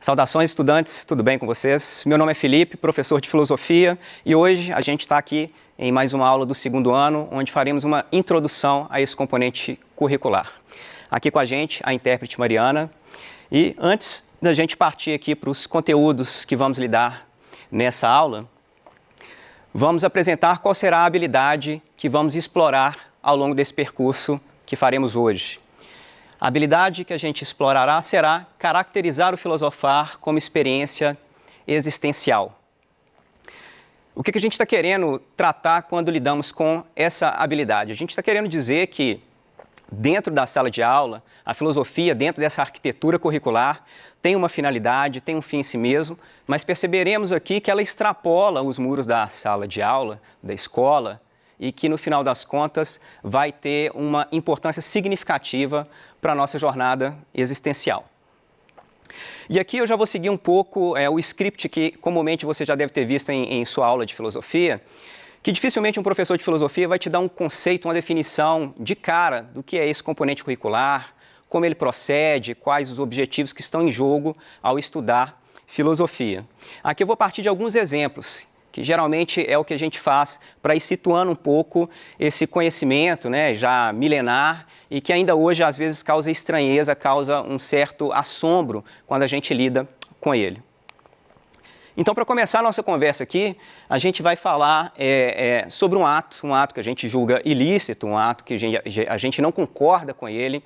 Saudações, estudantes, tudo bem com vocês? Meu nome é Felipe, professor de filosofia, e hoje a gente está aqui em mais uma aula do segundo ano, onde faremos uma introdução a esse componente curricular. Aqui com a gente, a intérprete Mariana, e antes da gente partir aqui para os conteúdos que vamos lidar nessa aula, vamos apresentar qual será a habilidade que vamos explorar ao longo desse percurso que faremos hoje. A habilidade que a gente explorará será caracterizar o filosofar como experiência existencial. O que a gente está querendo tratar quando lidamos com essa habilidade? A gente está querendo dizer que dentro da sala de aula, a filosofia, dentro dessa arquitetura curricular, tem uma finalidade, tem um fim em si mesmo, mas perceberemos aqui que ela extrapola os muros da sala de aula, da escola, e que, no final das contas, vai ter uma importância significativa para a nossa jornada existencial. E aqui eu já vou seguir um pouco o script que comumente você já deve ter visto em sua aula de filosofia, que dificilmente um professor de filosofia vai te dar um conceito, uma definição de cara do que é esse componente curricular, como ele procede, quais os objetivos que estão em jogo ao estudar filosofia. Aqui eu vou partir de alguns exemplos, que geralmente é o que a gente faz para ir situando um pouco esse conhecimento, né, já milenar, e que ainda hoje às vezes causa estranheza, causa um certo assombro quando a gente lida com ele. Então, para começar a nossa conversa aqui, a gente vai falar sobre um ato que a gente julga ilícito, um ato que a gente não concorda com ele,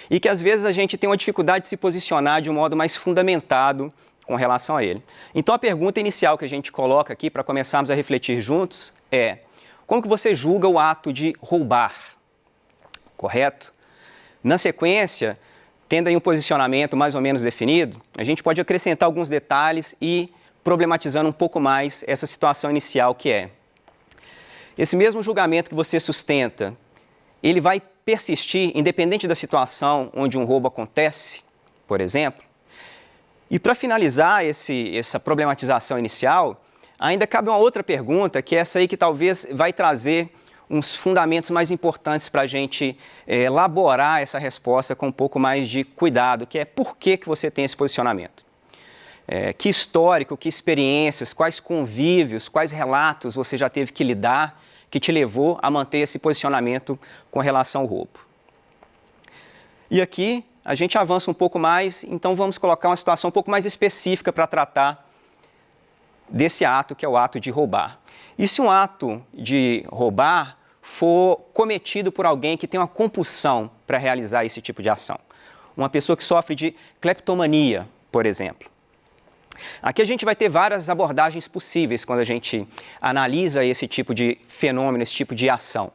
e que às vezes a gente tem uma dificuldade de se posicionar de um modo mais fundamentado com relação a ele. Então, a pergunta inicial que a gente coloca aqui para começarmos a refletir juntos é: como que você julga o ato de roubar? Correto? Na sequência, tendo aí um posicionamento mais ou menos definido, a gente pode acrescentar alguns detalhes e problematizando um pouco mais essa situação inicial que é: esse mesmo julgamento que você sustenta, ele vai persistir independente da situação onde um roubo acontece, por exemplo? E para finalizar essa problematização inicial, ainda cabe uma outra pergunta, que é essa aí que talvez vai trazer uns fundamentos mais importantes para a gente elaborar essa resposta com um pouco mais de cuidado, que é: por que você tem esse posicionamento? Que histórico, que experiências, quais convívios, quais relatos você já teve que lidar que te levou a manter esse posicionamento com relação ao roubo? E aqui a gente avança um pouco mais, então vamos colocar uma situação um pouco mais específica para tratar desse ato, que é o ato de roubar. E se um ato de roubar for cometido por alguém que tem uma compulsão para realizar esse tipo de ação? Uma pessoa que sofre de cleptomania, por exemplo. Aqui a gente vai ter várias abordagens possíveis quando a gente analisa esse tipo de fenômeno, esse tipo de ação.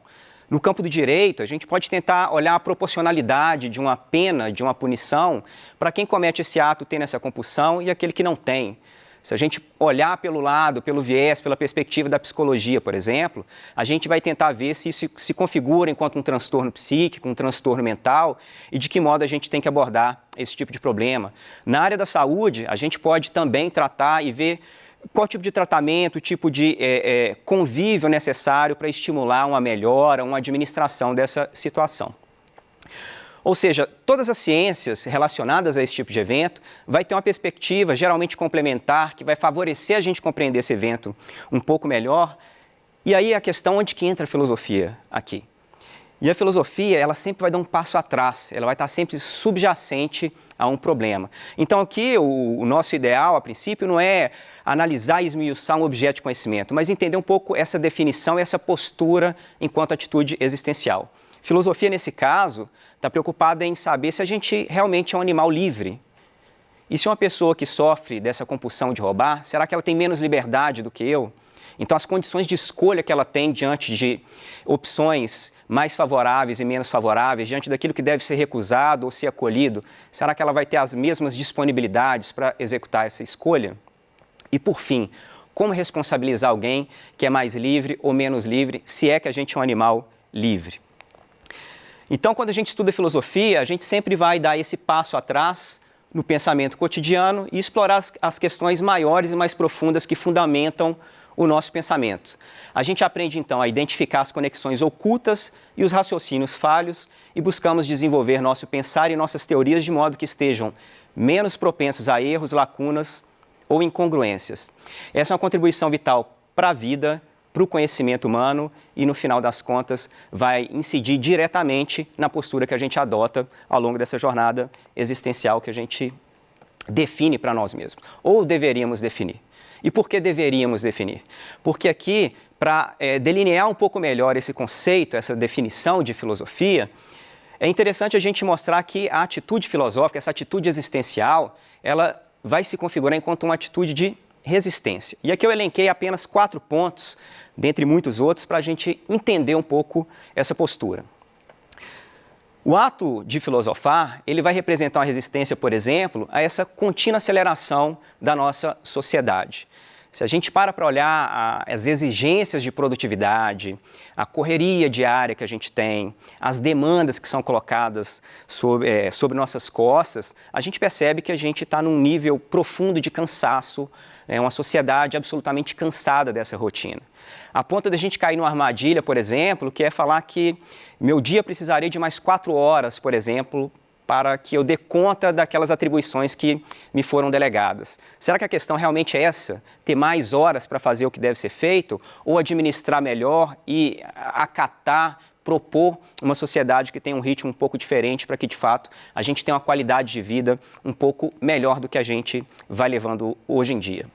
No campo do direito, a gente pode tentar olhar a proporcionalidade de uma pena, de uma punição, para quem comete esse ato tendo essa compulsão e aquele que não tem. Se a gente olhar pelo lado, pelo viés, pela perspectiva da psicologia, por exemplo, a gente vai tentar ver se isso se configura enquanto um transtorno psíquico, um transtorno mental, e de que modo a gente tem que abordar esse tipo de problema. Na área da saúde, a gente pode também tratar e ver qual tipo de tratamento, tipo de convívio necessário para estimular uma melhora, uma administração dessa situação. Ou seja, todas as ciências relacionadas a esse tipo de evento vai ter uma perspectiva geralmente complementar que vai favorecer a gente compreender esse evento um pouco melhor. E aí a questão onde que entra a filosofia aqui. E a filosofia, ela sempre vai dar um passo atrás, ela vai estar sempre subjacente a um problema. Então aqui o nosso ideal, a princípio, não é analisar e esmiuçar um objeto de conhecimento, mas entender um pouco essa definição e essa postura enquanto atitude existencial. Filosofia, nesse caso, está preocupada em saber se a gente realmente é um animal livre. E se uma pessoa que sofre dessa compulsão de roubar, será que ela tem menos liberdade do que eu? Então, as condições de escolha que ela tem diante de opções mais favoráveis e menos favoráveis, diante daquilo que deve ser recusado ou ser acolhido, será que ela vai ter as mesmas disponibilidades para executar essa escolha? E, por fim, como responsabilizar alguém que é mais livre ou menos livre, se é que a gente é um animal livre? Então, quando a gente estuda filosofia, a gente sempre vai dar esse passo atrás no pensamento cotidiano e explorar as questões maiores e mais profundas que fundamentam o nosso pensamento. A gente aprende, então, a identificar as conexões ocultas e os raciocínios falhos e buscamos desenvolver nosso pensar e nossas teorias de modo que estejam menos propensos a erros, lacunas ou incongruências. Essa é uma contribuição vital para a vida, para o conhecimento humano e, no final das contas, vai incidir diretamente na postura que a gente adota ao longo dessa jornada existencial que a gente define para nós mesmos, ou deveríamos definir. E por que deveríamos definir? Porque aqui, para delinear um pouco melhor esse conceito, essa definição de filosofia, é interessante a gente mostrar que a atitude filosófica, essa atitude existencial, ela vai se configurar enquanto uma atitude de resistência. E aqui eu elenquei apenas 4 pontos, dentre muitos outros, para a gente entender um pouco essa postura. O ato de filosofar, ele vai representar uma resistência, por exemplo, a essa contínua aceleração da nossa sociedade. Se a gente para olhar as exigências de produtividade, a correria diária que a gente tem, as demandas que são colocadas sobre nossas costas, a gente percebe que a gente está num nível profundo de cansaço, uma sociedade absolutamente cansada dessa rotina. A ponto de a gente cair numa armadilha, por exemplo, que é falar que meu dia precisaria de mais 4 horas, por exemplo, para que eu dê conta daquelas atribuições que me foram delegadas. Será que a questão realmente é essa? Ter mais horas para fazer o que deve ser feito? Ou administrar melhor e acatar, propor uma sociedade que tenha um ritmo um pouco diferente para que, de fato, a gente tenha uma qualidade de vida um pouco melhor do que a gente vai levando hoje em dia?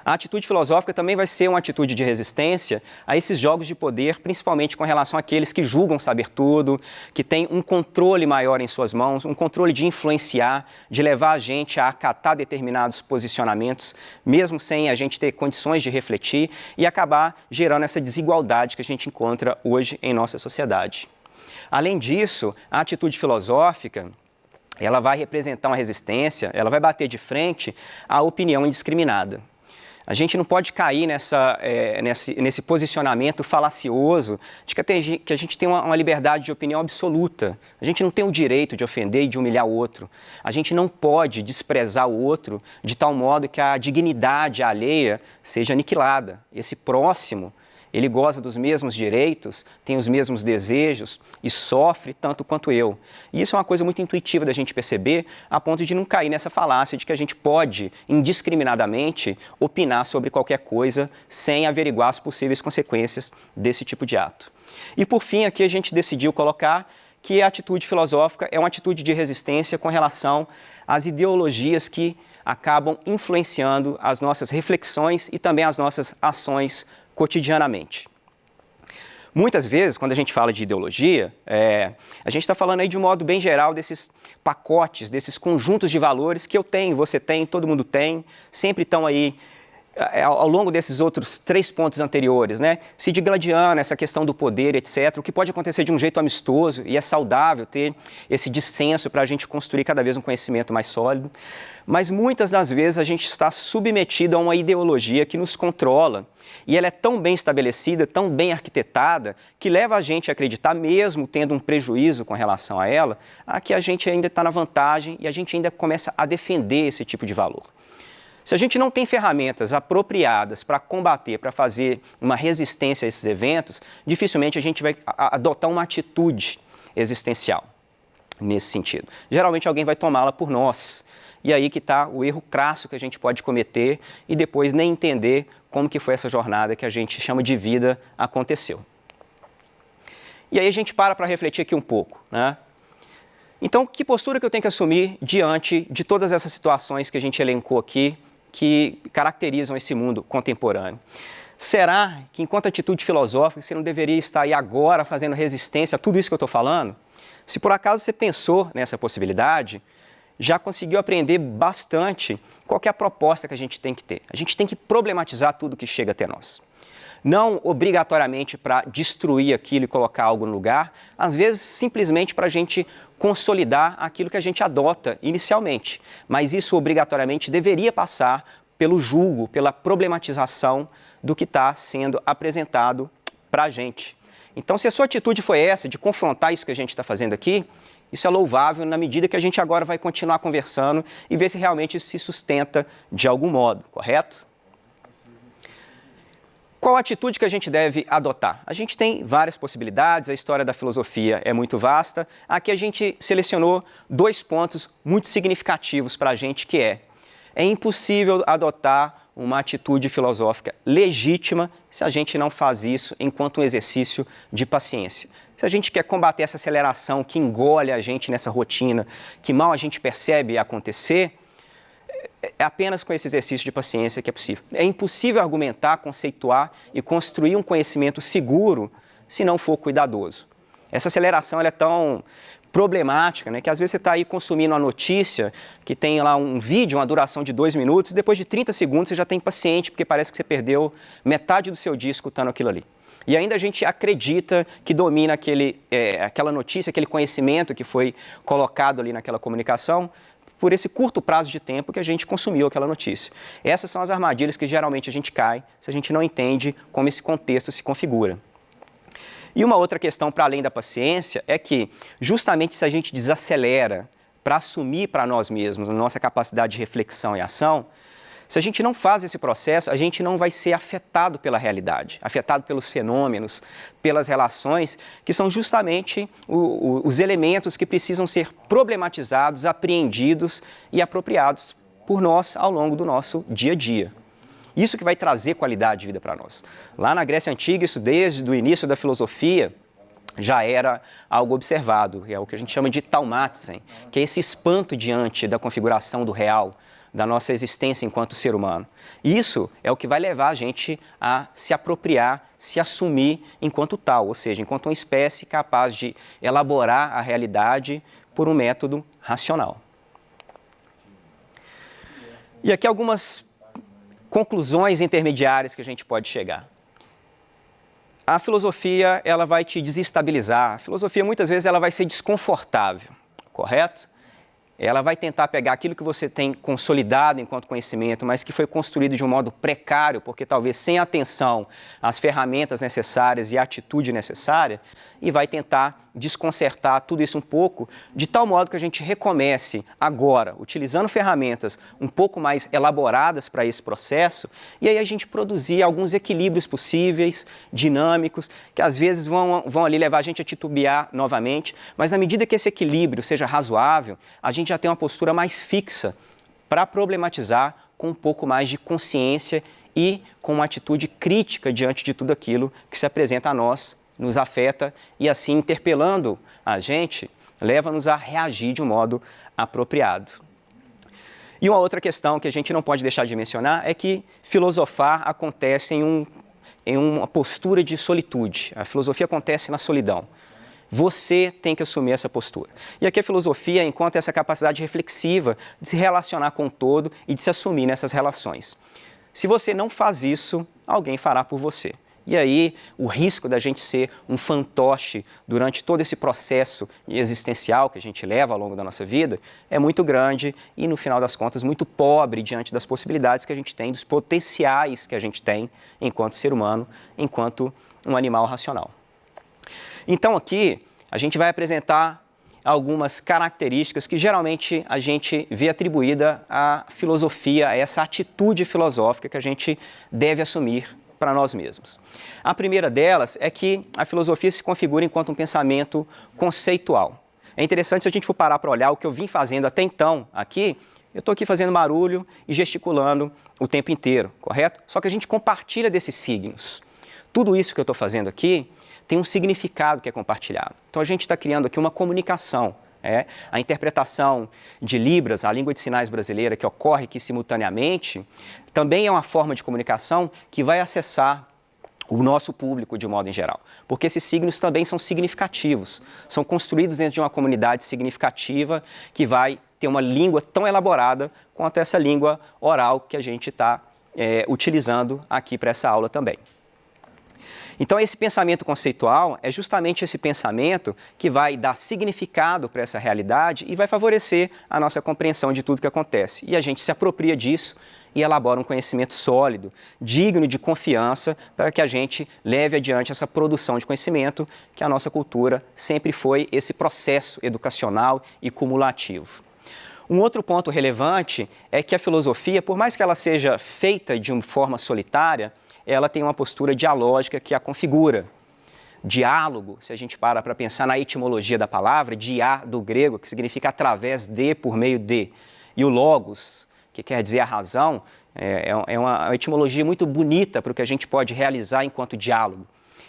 A atitude filosófica também vai ser uma atitude de resistência a esses jogos de poder, principalmente com relação àqueles que julgam saber tudo, que têm um controle maior em suas mãos, um controle de influenciar, de levar a gente a acatar determinados posicionamentos, mesmo sem a gente ter condições de refletir e acabar gerando essa desigualdade que a gente encontra hoje em nossa sociedade. Além disso, a atitude filosófica, ela vai representar uma resistência, ela vai bater de frente à opinião indiscriminada. A gente não pode cair nesse posicionamento falacioso de que a gente tem uma liberdade de opinião absoluta. A gente não tem o direito de ofender e de humilhar o outro. A gente não pode desprezar o outro de tal modo que a dignidade alheia seja aniquilada. Esse próximo, ele goza dos mesmos direitos, tem os mesmos desejos e sofre tanto quanto eu. E isso é uma coisa muito intuitiva da gente perceber, a ponto de não cair nessa falácia de que a gente pode, indiscriminadamente, opinar sobre qualquer coisa sem averiguar as possíveis consequências desse tipo de ato. E, por fim, aqui a gente decidiu colocar que a atitude filosófica é uma atitude de resistência com relação às ideologias que acabam influenciando as nossas reflexões e também as nossas ações cotidianamente. Muitas vezes, quando a gente fala de ideologia, a gente está falando aí de um modo bem geral desses pacotes, desses conjuntos de valores que eu tenho, você tem, todo mundo tem, sempre estão aí ao longo desses outros 3 pontos anteriores, né? Se digladiando essa questão do poder, etc., o que pode acontecer de um jeito amistoso e é saudável ter esse dissenso para a gente construir cada vez um conhecimento mais sólido, mas muitas das vezes a gente está submetido a uma ideologia que nos controla e ela é tão bem estabelecida, tão bem arquitetada, que leva a gente a acreditar, mesmo tendo um prejuízo com relação a ela, a que a gente ainda está na vantagem e a gente ainda começa a defender esse tipo de valor. Se a gente não tem ferramentas apropriadas para combater, para fazer uma resistência a esses eventos, dificilmente a gente vai adotar uma atitude existencial nesse sentido. Geralmente alguém vai tomá-la por nós. E aí que está o erro crasso que a gente pode cometer e depois nem entender como que foi essa jornada que a gente chama de vida aconteceu. E aí a gente para refletir aqui um pouco, né? Então, que postura que eu tenho que assumir diante de todas essas situações que a gente elencou aqui, que caracterizam esse mundo contemporâneo? Será que, enquanto atitude filosófica, você não deveria estar aí agora fazendo resistência a tudo isso que eu estou falando? Se por acaso você pensou nessa possibilidade, já conseguiu aprender bastante qual que é a proposta que a gente tem que ter. A gente tem que problematizar tudo que chega até nós. Não obrigatoriamente para destruir aquilo e colocar algo no lugar, às vezes simplesmente para a gente consolidar aquilo que a gente adota inicialmente. Mas isso obrigatoriamente deveria passar pelo julgo, pela problematização do que está sendo apresentado para a gente. Então, se a sua atitude foi essa, de confrontar isso que a gente está fazendo aqui, isso é louvável na medida que a gente agora vai continuar conversando e ver se realmente isso se sustenta de algum modo, correto? Qual a atitude que a gente deve adotar? A gente tem várias possibilidades, a história da filosofia é muito vasta. Aqui a gente selecionou 2 pontos muito significativos para a gente, que é impossível adotar uma atitude filosófica legítima se a gente não faz isso enquanto um exercício de paciência. Se a gente quer combater essa aceleração que engole a gente nessa rotina, que mal a gente percebe acontecer, é apenas com esse exercício de paciência que é possível. É impossível argumentar, conceituar e construir um conhecimento seguro se não for cuidadoso. Essa aceleração ela é tão problemática, né, que às vezes você está aí consumindo uma notícia que tem lá um vídeo, uma duração de 2 minutos, e depois de 30 segundos você já está impaciente porque parece que você perdeu metade do seu dia escutando aquilo ali. E ainda a gente acredita que domina aquela notícia, aquele conhecimento que foi colocado ali naquela comunicação, por esse curto prazo de tempo que a gente consumiu aquela notícia. Essas são as armadilhas que geralmente a gente cai se a gente não entende como esse contexto se configura. E uma outra questão para além da paciência é que justamente se a gente desacelera para assumir para nós mesmos a nossa capacidade de reflexão e ação, se a gente não faz esse processo, a gente não vai ser afetado pela realidade, afetado pelos fenômenos, pelas relações, que são justamente os elementos que precisam ser problematizados, apreendidos e apropriados por nós ao longo do nosso dia a dia. Isso que vai trazer qualidade de vida para nós. Lá na Grécia Antiga, isso desde o início da filosofia, já era algo observado, é o que a gente chama de taumatzen, que é esse espanto diante da configuração do real, da nossa existência enquanto ser humano. Isso é o que vai levar a gente a se apropriar, se assumir enquanto tal, ou seja, enquanto uma espécie capaz de elaborar a realidade por um método racional. E aqui algumas conclusões intermediárias que a gente pode chegar. A filosofia, ela vai te desestabilizar. A filosofia, muitas vezes, ela vai ser desconfortável, correto? Ela vai tentar pegar aquilo que você tem consolidado enquanto conhecimento, mas que foi construído de um modo precário, porque talvez sem atenção às ferramentas necessárias e à atitude necessária, e vai tentar desconcertar tudo isso um pouco, de tal modo que a gente recomece agora, utilizando ferramentas um pouco mais elaboradas para esse processo, e aí a gente produzir alguns equilíbrios possíveis, dinâmicos, que às vezes vão ali levar a gente a titubear novamente, mas na medida que esse equilíbrio seja razoável, a gente já tem uma postura mais fixa para problematizar com um pouco mais de consciência e com uma atitude crítica diante de tudo aquilo que se apresenta a nós, nos afeta e assim interpelando a gente, leva-nos a reagir de um modo apropriado. E uma outra questão que a gente não pode deixar de mencionar é que filosofar acontece em uma postura de solitude. A filosofia acontece na solidão. Você tem que assumir essa postura. E aqui a filosofia encontra essa capacidade reflexiva de se relacionar com o todo e de se assumir nessas relações. Se você não faz isso, alguém fará por você. E aí, o risco da gente ser um fantoche durante todo esse processo existencial que a gente leva ao longo da nossa vida é muito grande e, no final das contas, muito pobre diante das possibilidades que a gente tem, dos potenciais que a gente tem enquanto ser humano, enquanto um animal racional. Então, aqui, a gente vai apresentar algumas características que geralmente a gente vê atribuída à filosofia, a essa atitude filosófica que a gente deve assumir para nós mesmos. A primeira delas é que a filosofia se configura enquanto um pensamento conceitual. É interessante se a gente for parar para olhar o que eu vim fazendo até então aqui, eu estou aqui fazendo barulho e gesticulando o tempo inteiro, correto? Só que a gente compartilha desses signos. Tudo isso que eu estou fazendo aqui tem um significado que é compartilhado. Então a gente está criando aqui uma comunicação. A interpretação de Libras, a língua de sinais brasileira, que ocorre aqui simultaneamente, também é uma forma de comunicação que vai acessar o nosso público de modo em geral. Porque esses signos também são significativos, são construídos dentro de uma comunidade significativa que vai ter uma língua tão elaborada quanto essa língua oral que a gente está utilizando aqui para essa aula também. Então, esse pensamento conceitual é justamente esse pensamento que vai dar significado para essa realidade e vai favorecer a nossa compreensão de tudo que acontece. E a gente se apropria disso e elabora um conhecimento sólido, digno de confiança, para que a gente leve adiante essa produção de conhecimento, que a nossa cultura sempre foi esse processo educacional e cumulativo. Um outro ponto relevante é que a filosofia, por mais que ela seja feita de uma forma solitária, ela tem uma postura dialógica que a configura. Diálogo, se a gente para pensar na etimologia da palavra, dia do grego, que significa através de, por meio de, e o logos, que quer dizer a razão, é uma etimologia muito bonita para o que a gente pode realizar enquanto diálogo.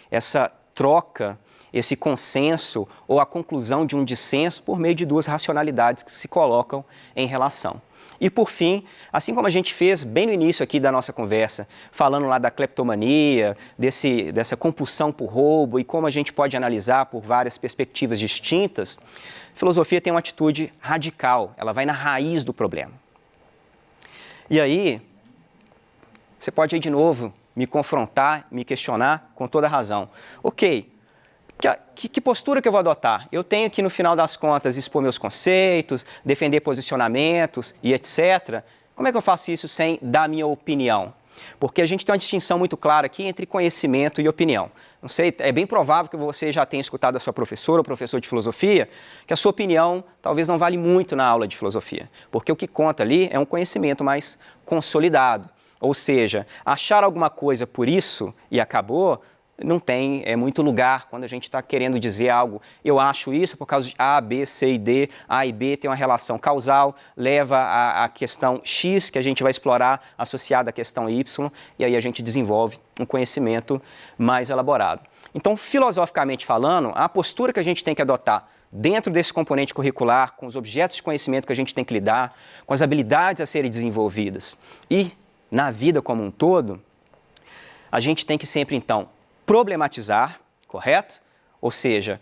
Essa troca, esse consenso ou a conclusão de um dissenso por meio de duas racionalidades que se colocam em relação. E por fim, assim como a gente fez bem no início aqui da nossa conversa, falando lá da cleptomania, dessa compulsão por roubo e como a gente pode analisar por várias perspectivas distintas, a filosofia tem uma atitude radical, ela vai na raiz do problema. E aí, você pode aí de novo me confrontar, me questionar com toda razão. Ok, que postura que eu vou adotar? Eu tenho que, no final das contas, expor meus conceitos, defender posicionamentos e etc. Como é que eu faço isso sem dar minha opinião? Porque a gente tem uma distinção muito clara aqui entre conhecimento e opinião. Não sei, é bem provável que você já tenha escutado a sua professora ou professor de filosofia, que a sua opinião talvez não vale muito na aula de filosofia, porque o que conta ali é um conhecimento mais consolidado. Ou seja, achar alguma coisa por isso e acabou, não tem muito lugar quando a gente está querendo dizer algo. Eu acho isso por causa de A, B, C e D. A e B tem uma relação causal, leva à questão X, que a gente vai explorar, associada à questão Y, e aí a gente desenvolve um conhecimento mais elaborado. Então, filosoficamente falando, a postura que a gente tem que adotar dentro desse componente curricular, com os objetos de conhecimento que a gente tem que lidar, com as habilidades a serem desenvolvidas e na vida como um todo, a gente tem que sempre, então, problematizar, correto? Ou seja,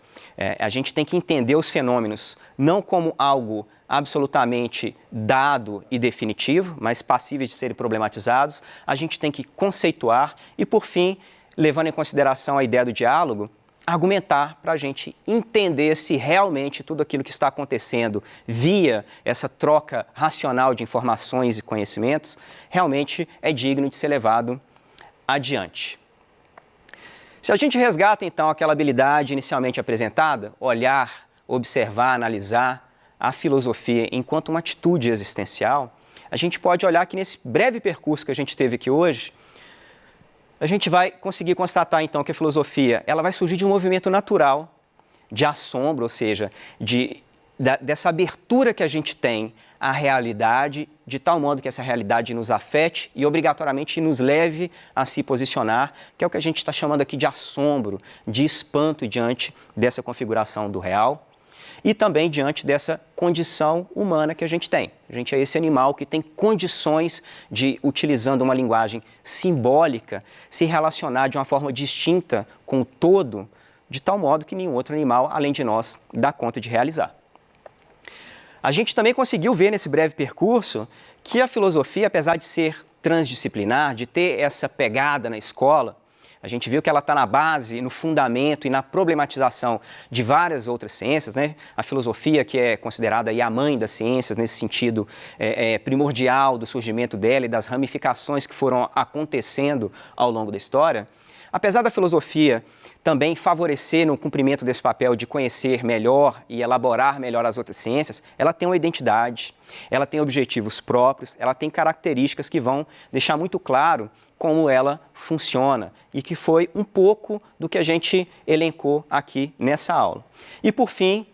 a gente tem que entender os fenômenos não como algo absolutamente dado e definitivo, mas passíveis de serem problematizados. A gente tem que conceituar e, por fim, levando em consideração a ideia do diálogo, argumentar para a gente entender se realmente tudo aquilo que está acontecendo via essa troca racional de informações e conhecimentos realmente é digno de ser levado adiante. Se a gente resgata, então, aquela habilidade inicialmente apresentada, olhar, observar, analisar a filosofia enquanto uma atitude existencial, a gente pode olhar que nesse breve percurso que a gente teve aqui hoje, a gente vai conseguir constatar, então, que a filosofia ela vai surgir de um movimento natural de assombro, ou seja, dessa abertura que a gente tem à realidade, de tal modo que essa realidade nos afete e obrigatoriamente nos leve a se posicionar, que é o que a gente está chamando aqui de assombro, de espanto diante dessa configuração do real e também diante dessa condição humana que a gente tem. A gente é esse animal que tem condições de, utilizando uma linguagem simbólica, se relacionar de uma forma distinta com o todo, de tal modo que nenhum outro animal, além de nós, dá conta de realizar. A gente também conseguiu ver nesse breve percurso que a filosofia, apesar de ser transdisciplinar, de ter essa pegada na escola, a gente viu que ela está na base, no fundamento e na problematização de várias outras ciências, né? A filosofia, que é considerada aí a mãe das ciências, nesse sentido primordial do surgimento dela e das ramificações que foram acontecendo ao longo da história. Apesar da filosofia também favorecer no cumprimento desse papel de conhecer melhor e elaborar melhor as outras ciências, ela tem uma identidade, ela tem objetivos próprios, ela tem características que vão deixar muito claro como ela funciona e que foi um pouco do que a gente elencou aqui nessa aula. E por fim,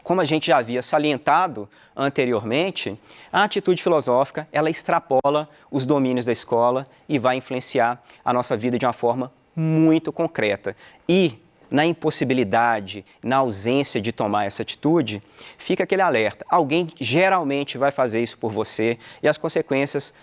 como a gente já havia salientado anteriormente, a atitude filosófica ela extrapola os domínios da escola e vai influenciar a nossa vida de uma forma muito concreta. E na impossibilidade, na ausência de tomar essa atitude, fica aquele alerta. Alguém geralmente vai fazer isso por você e as consequências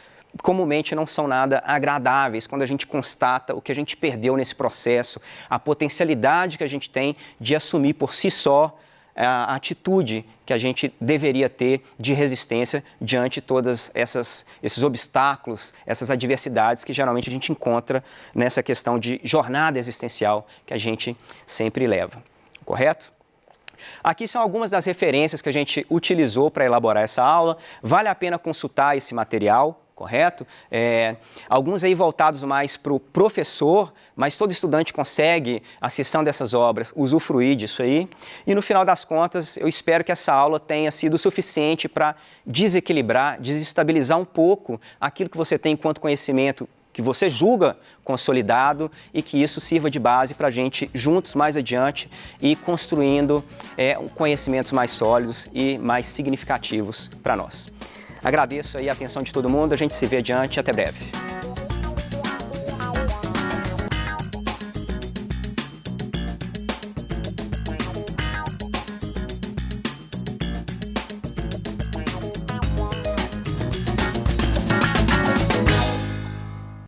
comumente não são nada agradáveis quando a gente constata o que a gente perdeu nesse processo, a potencialidade que a gente tem de assumir por si só a atitude que a gente deveria ter de resistência diante de todos esses obstáculos, essas adversidades que geralmente a gente encontra nessa questão de jornada existencial que a gente sempre leva, correto? Aqui são algumas das referências que a gente utilizou para elaborar essa aula. Vale a pena consultar esse material, correto? Alguns aí voltados mais para o professor, mas todo estudante consegue, acessando dessas obras, usufruir disso aí. E no final das contas, eu espero que essa aula tenha sido suficiente para desequilibrar, desestabilizar um pouco aquilo que você tem enquanto conhecimento que você julga consolidado e que isso sirva de base para a gente juntos mais adiante e construindo conhecimentos mais sólidos e mais significativos para nós. Agradeço aí a atenção de todo mundo, a gente se vê adiante, até breve.